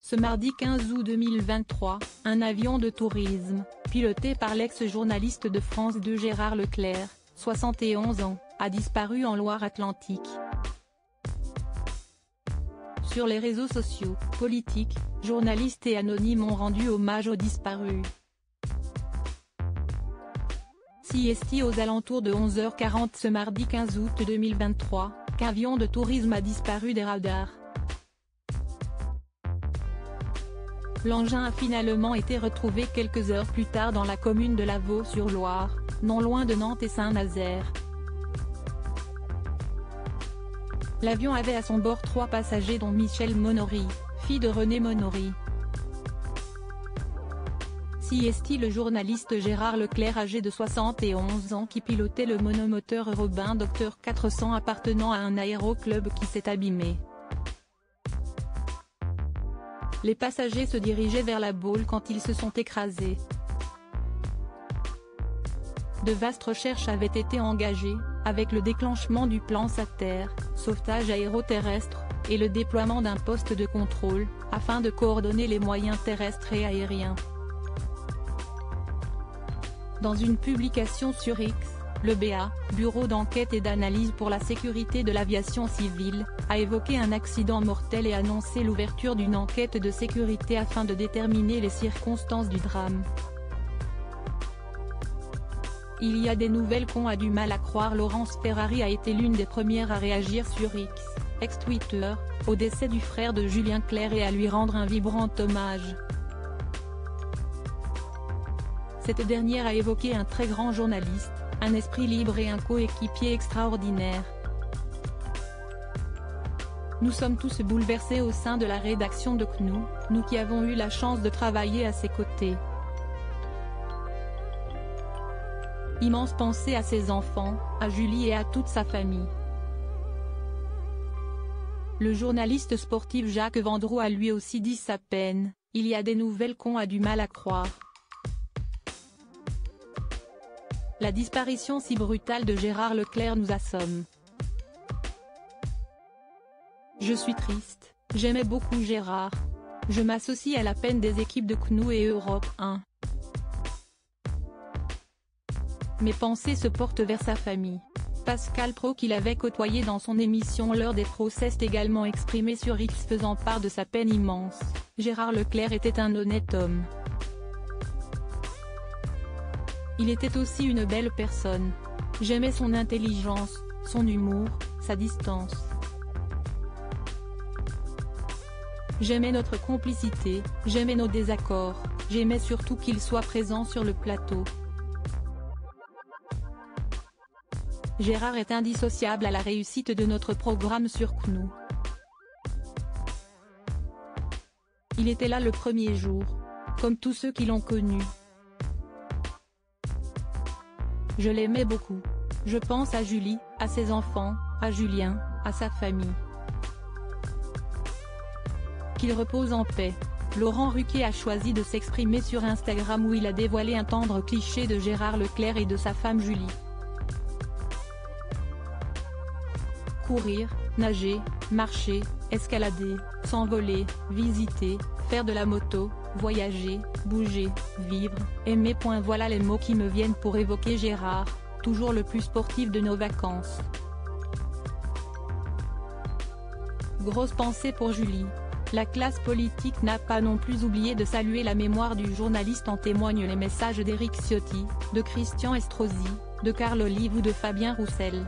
Ce mardi 15 août 2023, un avion de tourisme, piloté par l'ex-journaliste de France 2 Gérard Leclerc, 71 ans, a disparu en Loire-Atlantique. Sur les réseaux sociaux, politiques, journalistes et anonymes ont rendu hommage aux disparus. Siesti aux alentours de 11h40 ce mardi 15 août 2023, qu'avion de tourisme a disparu des radars. L'engin a finalement été retrouvé quelques heures plus tard dans la commune de Lavaux-sur-Loire, non loin de Nantes et Saint-Nazaire. L'avion avait à son bord 3 passagers dont Michèle Monory, fille de René Monory. Siesti le journaliste Gérard Leclerc âgé de 71 ans qui pilotait le monomoteur Robin Docteur 400 appartenant à un aéroclub qui s'est abîmé. Les passagers se dirigeaient vers la Baule quand ils se sont écrasés. De vastes recherches avaient été engagées, avec le déclenchement du plan SATER, sauvetage aéroterrestre, et le déploiement d'un poste de contrôle, afin de coordonner les moyens terrestres et aériens. Dans une publication sur X, le BA, Bureau d'enquête et d'analyse pour la sécurité de l'aviation civile, a évoqué un accident mortel et annoncé l'ouverture d'une enquête de sécurité afin de déterminer les circonstances du drame. Il y a des nouvelles qu'on a du mal à croire. Laurence Ferrari a été l'une des premières à réagir sur X, ex-Twitter, au décès du frère de Julien Clerc et à lui rendre un vibrant hommage. Cette dernière a évoqué un très grand journaliste, un esprit libre et un coéquipier extraordinaire. Nous sommes tous bouleversés au sein de la rédaction de CNU, nous qui avons eu la chance de travailler à ses côtés. Immense pensée à ses enfants, à Julie et à toute sa famille. Le journaliste sportif Jacques Vendroux a lui aussi dit sa peine, il y a des nouvelles qu'on a du mal à croire. La disparition si brutale de Gérard Leclerc nous assomme. Je suis triste, j'aimais beaucoup Gérard. Je m'associe à la peine des équipes de CNU et Europe 1. Mes pensées se portent vers sa famille. Pascal Praud qu'il avait côtoyé dans son émission L'heure des pros s'est également exprimé sur X faisant part de sa peine immense. Gérard Leclerc était un honnête homme. Il était aussi une belle personne. J'aimais son intelligence, son humour, sa distance. J'aimais notre complicité, j'aimais nos désaccords, j'aimais surtout qu'il soit présent sur le plateau. Gérard est indissociable à la réussite de notre programme sur CNU. Il était là le premier jour, comme tous ceux qui l'ont connu. Je l'aimais beaucoup. Je pense à Julie, à ses enfants, à Julien, à sa famille. Qu'il repose en paix. Laurent Ruquier a choisi de s'exprimer sur Instagram où il a dévoilé un tendre cliché de Gérard Leclerc et de sa femme Julie. Courir, nager, marcher, escalader, s'envoler, visiter, faire de la moto, voyager, bouger, vivre, aimer. Voilà les mots qui me viennent pour évoquer Gérard, toujours le plus sportif de nos vacances. Grosse pensée pour Julie. La classe politique n'a pas non plus oublié de saluer la mémoire du journaliste, en témoignent les messages d'Éric Ciotti, de Christian Estrosi, de Carl Olive ou de Fabien Roussel.